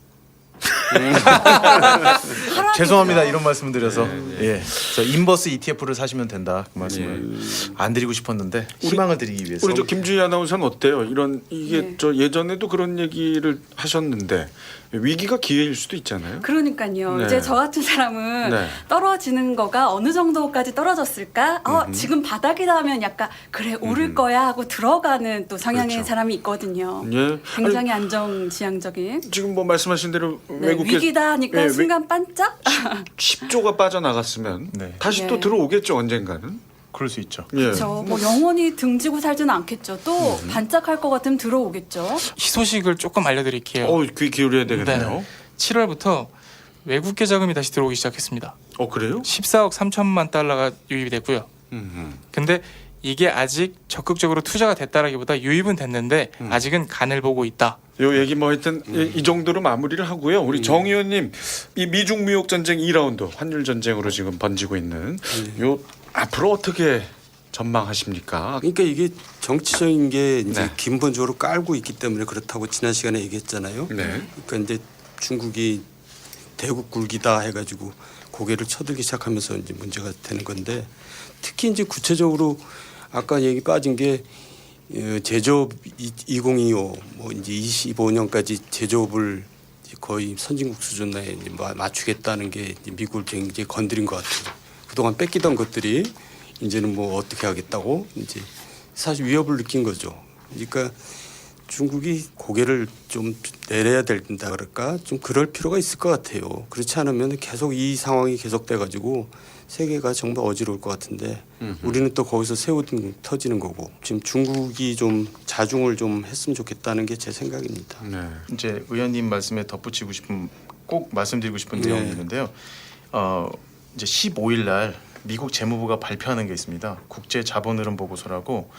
죄송합니다 이런 말씀을 드려서 예, 저 인버스 ETF를 사시면 된다 그 말씀을 안 드리고 싶었는데 희망을 드리기 위해서 우리 저 김주희 아나운서는 어때요? 이게 네. 저 예전에도 그런 얘기를 하셨는데 위기가 기회일 수도 있잖아요. 그러니까요. 네. 이제 저 같은 사람은 네. 떨어지는 거가 어느 정도까지 떨어졌을까? 지금 바닥이다 하면 약간 그래 오를 거야 하고 들어가는 또 성향의 그렇죠. 사람이 있거든요. 예. 굉장히 안정지향적인. 지금 뭐 말씀하신 대로 네, 외국계 위기다 하니까 예, 순간 반짝? 10조가 빠져나갔으면 네. 다시 네. 또 들어오겠죠 언젠가는. 그럴 수 있죠. 예. 그렇죠. 뭐 영원히 등지고 살지는 않겠죠. 또 반짝할 것 같으면 들어오겠죠. 희소식을 조금 알려드릴게요. 귀 기울여야 되겠네요. 7월부터 외국계 자금이 다시 들어오기 시작했습니다. 그래요? 14억 3천만 달러가 유입이 됐고요. 근데 이게 아직 적극적으로 투자가 됐다라기보다 유입은 됐는데 아직은 간을 보고 있다. 요 얘기 뭐 하여튼 이 정도로 마무리를 하고요. 우리 정 의원님 이 미중 무역 전쟁 2라운드 환율 전쟁으로 지금 번지고 있는 요 앞으로 어떻게 전망하십니까? 그러니까 이게 정치적인 게 이제 네. 근본적으로 깔고 있기 때문에 그렇다고 지난 시간에 얘기했잖아요. 네. 그러니까 이제 중국이 대국 굴기다 해가지고 고개를 쳐들기 시작하면서 이제 문제가 되는 건데 특히 이제 구체적으로 아까 얘기 빠진 게 제조업 2025 뭐 이제 25년까지 제조업을 거의 선진국 수준에 이제 맞추겠다는 게 이제 미국을 굉장히 건드린 것 같아요. 그동안 뺏기던 것들이 이제는 뭐 어떻게 하겠다고 이제 사실 위협을 느낀 거죠. 그러니까 중국이 고개를 좀 내려야 된다 그럴까 좀 그럴 필요가 있을 것 같아요. 그렇지 않으면 계속 이 상황이 계속돼 가지고 세계가 정말 어지러울 것 같은데 우리는 또 거기서 새우등 터지는 거고 지금 중국이 좀 자중을 좀 했으면 좋겠다는 게 제 생각입니다. 네. 이제 의원님 말씀에 덧붙이고 싶은 꼭 말씀드리고 싶은 네. 내용이 있는데요. 이제 15일 날 미국 재무부가 발표하는 게 있습니다. 국제 자본 흐름 보고서라고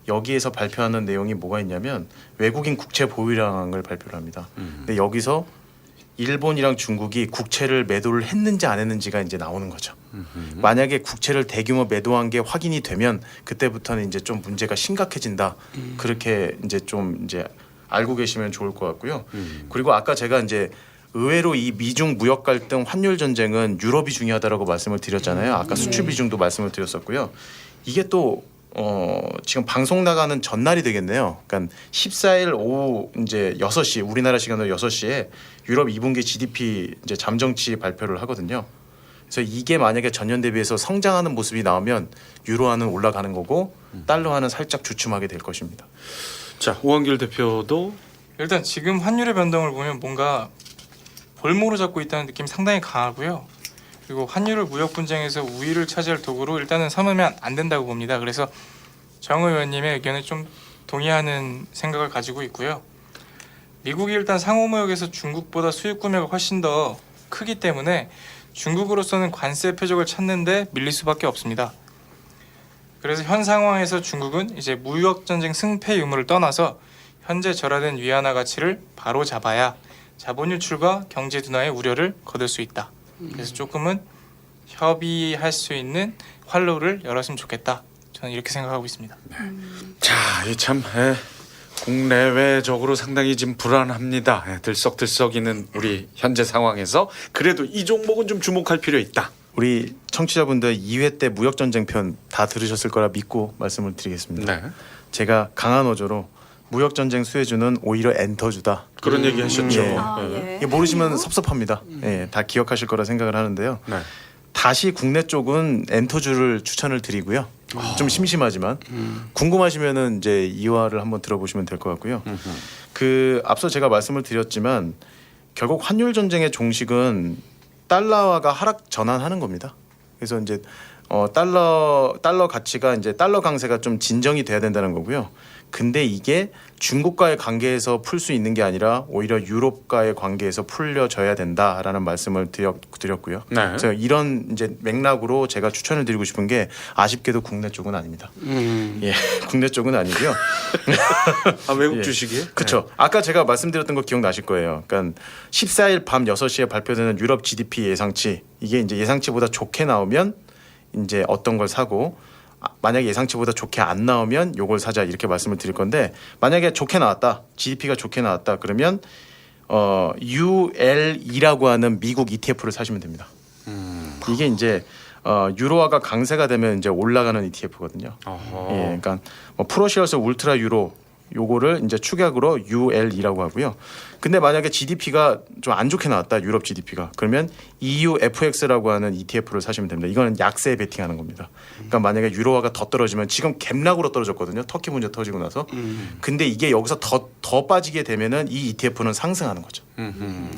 여기에서 발표하는 내용이 뭐가 있냐면 외국인 국채 보유량을 발표를 합니다. 근데 여기서 일본이랑 중국이 국채를 매도를 했는지 안 했는지가 이제 나오는 거죠. 만약에 국채를 대규모 매도한 게 확인이 되면 그때부터는 이제 좀 문제가 심각해진다. 그렇게 이제 좀 이제 알고 계시면 좋을 것 같고요. 그리고 아까 제가 이제 의외로 이 미중 무역 갈등 환율 전쟁은 유럽이 중요하다라고 말씀을 드렸잖아요. 아까 수출 비중도 말씀을 드렸었고요. 이게 또 지금 방송 나가는 전날이 되겠네요. 그러니까 14일 오후 이제 6시 우리나라 시간으로 6시에 유럽 2분기 GDP 이제 잠정치 발표를 하거든요. 그래서 이게 만약에 전년 대비해서 성장하는 모습이 나오면 유로화는 올라가는 거고 달러화는 살짝 주춤하게 될 것입니다. 자, 오한길 대표도 일단 지금 환율의 변동을 보면 뭔가 볼모로 잡고 있다는 느낌이 상당히 강하고요. 그리고 환율을 무역 분쟁에서 우위를 차지할 도구로 일단은 삼으면 안 된다고 봅니다. 그래서 정 의원님의 의견에 좀 동의하는 생각을 가지고 있고요. 미국이 일단 상호 무역에서 중국보다 수입 구매가 훨씬 더 크기 때문에 중국으로서는 관세 표적을 찾는데 밀릴 수밖에 없습니다. 그래서 현 상황에서 중국은 이제 무역 전쟁 승패 유무를 떠나서 현재 절하된 위안화 가치를 바로 잡아야 자본 유출과 경제 둔화의 우려를 거둘 수 있다. 그래서 조금은 협의할 수 있는 활로를 열었으면 좋겠다. 저는 이렇게 생각하고 있습니다. 자, 이참 국내외적으로 상당히 지금 불안합니다. 들썩들썩이는 우리 현재 상황에서 그래도 이 종목은 좀 주목할 필요 있다. 우리 청취자분들 2회 때 무역 전쟁 편 다 들으셨을 거라 믿고 말씀을 드리겠습니다. 네. 제가 강한 어조로 무역 전쟁 수혜주는 오히려 엔터주다. 그런 얘기 하셨죠. 예. 아, 예. 예. 이게 모르시면 섭섭합니다. 예, 다 기억하실 거라 생각을 하는데요. 네. 다시 국내 쪽은 엔터주를 추천을 드리고요. 좀 심심하지만 궁금하시면은 이제 이화를 한번 들어보시면 될 것 같고요. 그 앞서 제가 말씀을 드렸지만 결국 환율 전쟁의 종식은 달러화가 하락 전환하는 겁니다. 그래서 이제 달러 가치가 이제 달러 강세가 좀 진정이 돼야 된다는 거고요. 근데 이게 중국과의 관계에서 풀 수 있는 게 아니라 오히려 유럽과의 관계에서 풀려져야 된다라는 말씀을 드렸고요. 네. 그래서 이런 이제 맥락으로 제가 추천을 드리고 싶은 게 아쉽게도 국내 쪽은 아닙니다. 예, 국내 쪽은 아니고요. 아, 외국 예. 주식이에요? 그렇죠. 아까 제가 말씀드렸던 거 기억나실 거예요. 그러니까 14일 밤 6시에 발표되는 유럽 GDP 예상치 이게 이제 예상치보다 좋게 나오면 이제 어떤 걸 사고 만약에 예상치보다 좋게 안 나오면 요걸 사자 이렇게 말씀을 드릴 건데 만약에 좋게 나왔다. GDP가 좋게 나왔다. 그러면 ULE라고 하는 미국 ETF를 사시면 됩니다. 이게 이제 유로화가 강세가 되면 이제 올라가는 ETF거든요. 어허. 예, 그러니까 뭐 프로시어스 울트라 유로 요거를 이제 축약으로 ULE라고 하고요. 근데 만약에 GDP가 좀 안 좋게 나왔다. 유럽 GDP가. 그러면 EUFX라고 하는 ETF를 사시면 됩니다. 이거는 약세 베팅하는 겁니다. 그러니까 만약에 유로화가 더 떨어지면 지금 갭락으로 떨어졌거든요. 터키 문제 터지고 나서. 근데 이게 여기서 더 빠지게 되면은 이 ETF는 상승하는 거죠.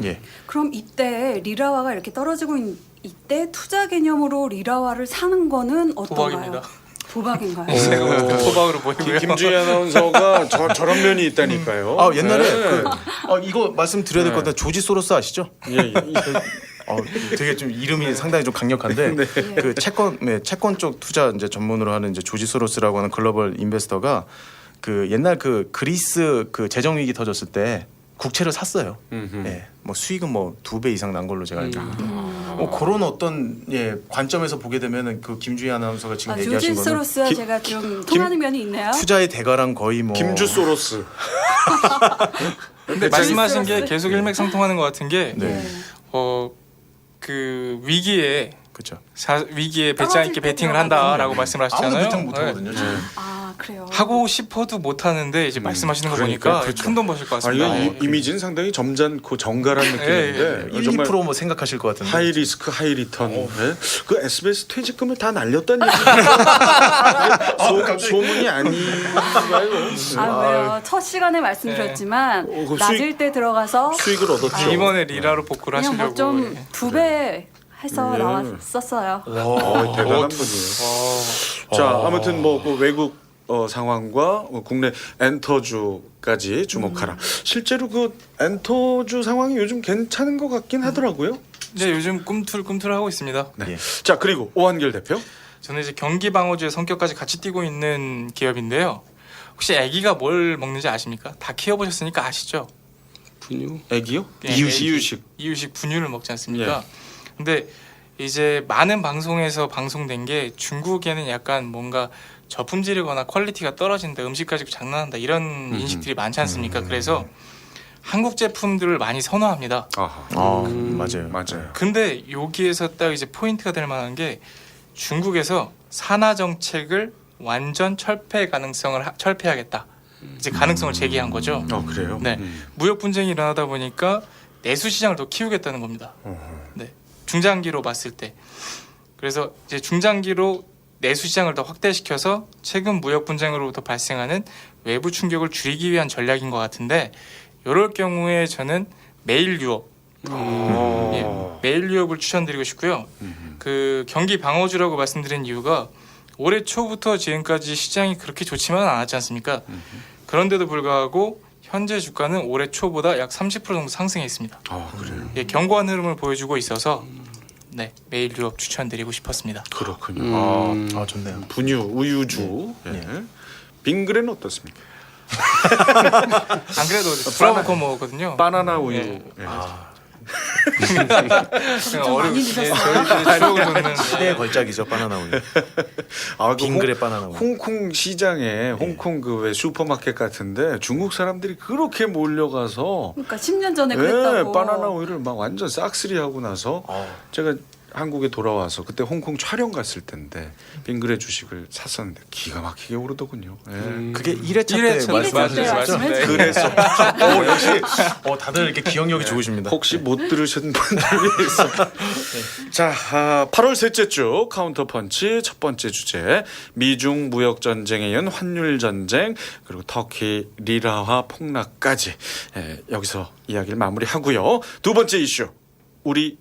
예. 그럼 이때 리라화가 이렇게 떨어지고 이때 투자 개념으로 리라화를 사는 거는 어떤가요? 도박입니다. 도박인가요? 제가 봤을 때 토박으로 보이고요. 김주희 아나운서가 저런 면이 있다니까요. 아 옛날에 네. 이거 말씀드려야 될 것 같은데 조지 소로스 아시죠? 예, 예. 되게 좀 이름이 상당히 좀 강력한데 그 채권 쪽 투자 이제 전문으로 하는 이제 조지 소로스라고 하는 글로벌 인베스터가 그 옛날 그 그리스 그 재정 위기 터졌을 때 국채를 샀어요. 예, 뭐 수익은 뭐 2배 이상 난 걸로 제가 알고 있는데 그런 어떤 관점에서 보게 되면은 그 김주희 아나운서가 지금 얘기하신 조지 거는 소로스와 제가 좀 통하는 면이 있네요. 투자의 대가랑 거의 뭐 김주 소로스. 근데 말씀하신 게 소로스. 계속 일맥상통하는 것 같은 게 네. 그 위기에 그렇죠. 위기에 배짱 있게 떨어질 때 베팅을 한다라고 말씀을 아무도 하시잖아요. 배팅 못 하거든요. 네. 지금. 아 그래요. 하고 싶어도 못 하는데 이제 말씀하시는 거 그러니까, 보니까 그렇죠. 큰 돈 버실 것 아, 이거 같습니다. 이미지는 상당히 점잖고 정갈한 느낌인데 1, 정말 2%뭐 생각하실 것 같은데. 하이 리스크 하이 리턴. 네? 그 SBS 퇴직금을 다 날렸다는 얘기. 소문이 아닌가요? 아 왜요? 첫 시간에 말씀드렸지만 그 낮을 때 들어가서 수익을 얻었죠. 이번에 리라로 복구를 그냥 하시려고. 뭐좀 예. 2배 해서 네. 나왔었어요. 대단한 분이에요. 자, 아무튼 뭐 그 외국 상황과 국내 엔터주까지 주목하라. 실제로 그 엔터주 상황이 요즘 괜찮은 것 같긴 하더라고요. 이제 요즘 꿈틀꿈틀하고 있습니다. 네. 예. 자, 그리고 오한결 대표. 저는 이제 경기 방어주의 성격까지 같이 띄고 있는 기업인데요. 혹시 아기가 뭘 먹는지 아십니까? 다 키워보셨으니까 아시죠? 분유. 애기요? 예, 이유식. 이유식 분유를 먹지 않습니까? 근데 이제 많은 방송에서 방송된 게 중국에는 약간 뭔가 저품질이거나 퀄리티가 떨어진다, 음식 가지고 장난한다 이런 인식들이 많지 않습니까? 그래서 한국 제품들을 많이 선호합니다. 아하. 맞아요. 맞아요. 근데 여기에서 딱 이제 포인트가 될 만한 게 중국에서 산화 정책을 완전 철폐하겠다. 이제 가능성을 제기한 거죠. 그래요? 네. 무역 분쟁이 일어나다 보니까 내수 시장을 더 키우겠다는 겁니다. 네. 중장기로 봤을 때. 그래서 이제 중장기로 내수 시장을 더 확대시켜서 최근 무역 분쟁으로부터 발생하는 외부 충격을 줄이기 위한 전략인 것 같은데 이럴 경우에 저는 메일 유업 메일 유업을 추천드리고 싶고요. 그 경기 방어주라고 말씀드린 이유가 올해 초부터 지금까지 시장이 그렇게 좋지만은 않았지 않습니까? 그런데도 불구하고 현재 주가는 올해 초보다 약 30% 정도 상승했습니다. 그래요. 예, 견고한 흐름을 보여주고 있어서 네, 메일 유업 추천드리고 싶었습니다. 그렇군요. 좋네요. 분유, 우유주. 예. 빙그레는 어떻습니까? 안 그래도 브라보코 먹었거든요. 바나나 우유. 예. 예. 좀 많이 늦었어요. 저희들의 추억을 돋는 시대의 걸작이죠 바나나 우유. 그 빙그레 바나나 우유. 홍콩 시장에 홍콩 그 왜 슈퍼마켓 같은데 중국 사람들이 그렇게 몰려가서 그러니까 10년 전에 그랬다고. 바나나 우유를 막 완전 싹쓸이 하고 나서 제가 한국에 돌아와서 그때 홍콩 촬영 갔을 때인데 빙그레 주식을 샀었는데 기가 막히게 오르더군요. 예. 그게 1회차 때 일회차 말씀하셨죠? 맞습니다. 그래서 역시 다들 이렇게 기억력이 좋으십니다. 혹시 못 들으신 분들 위해서 자 8월 셋째 주 카운터펀치 첫 번째 주제 미중 무역 전쟁에 이은 환율 전쟁 그리고 터키 리라화 폭락까지 여기서 이야기를 마무리하고요. 두 번째 이슈 우리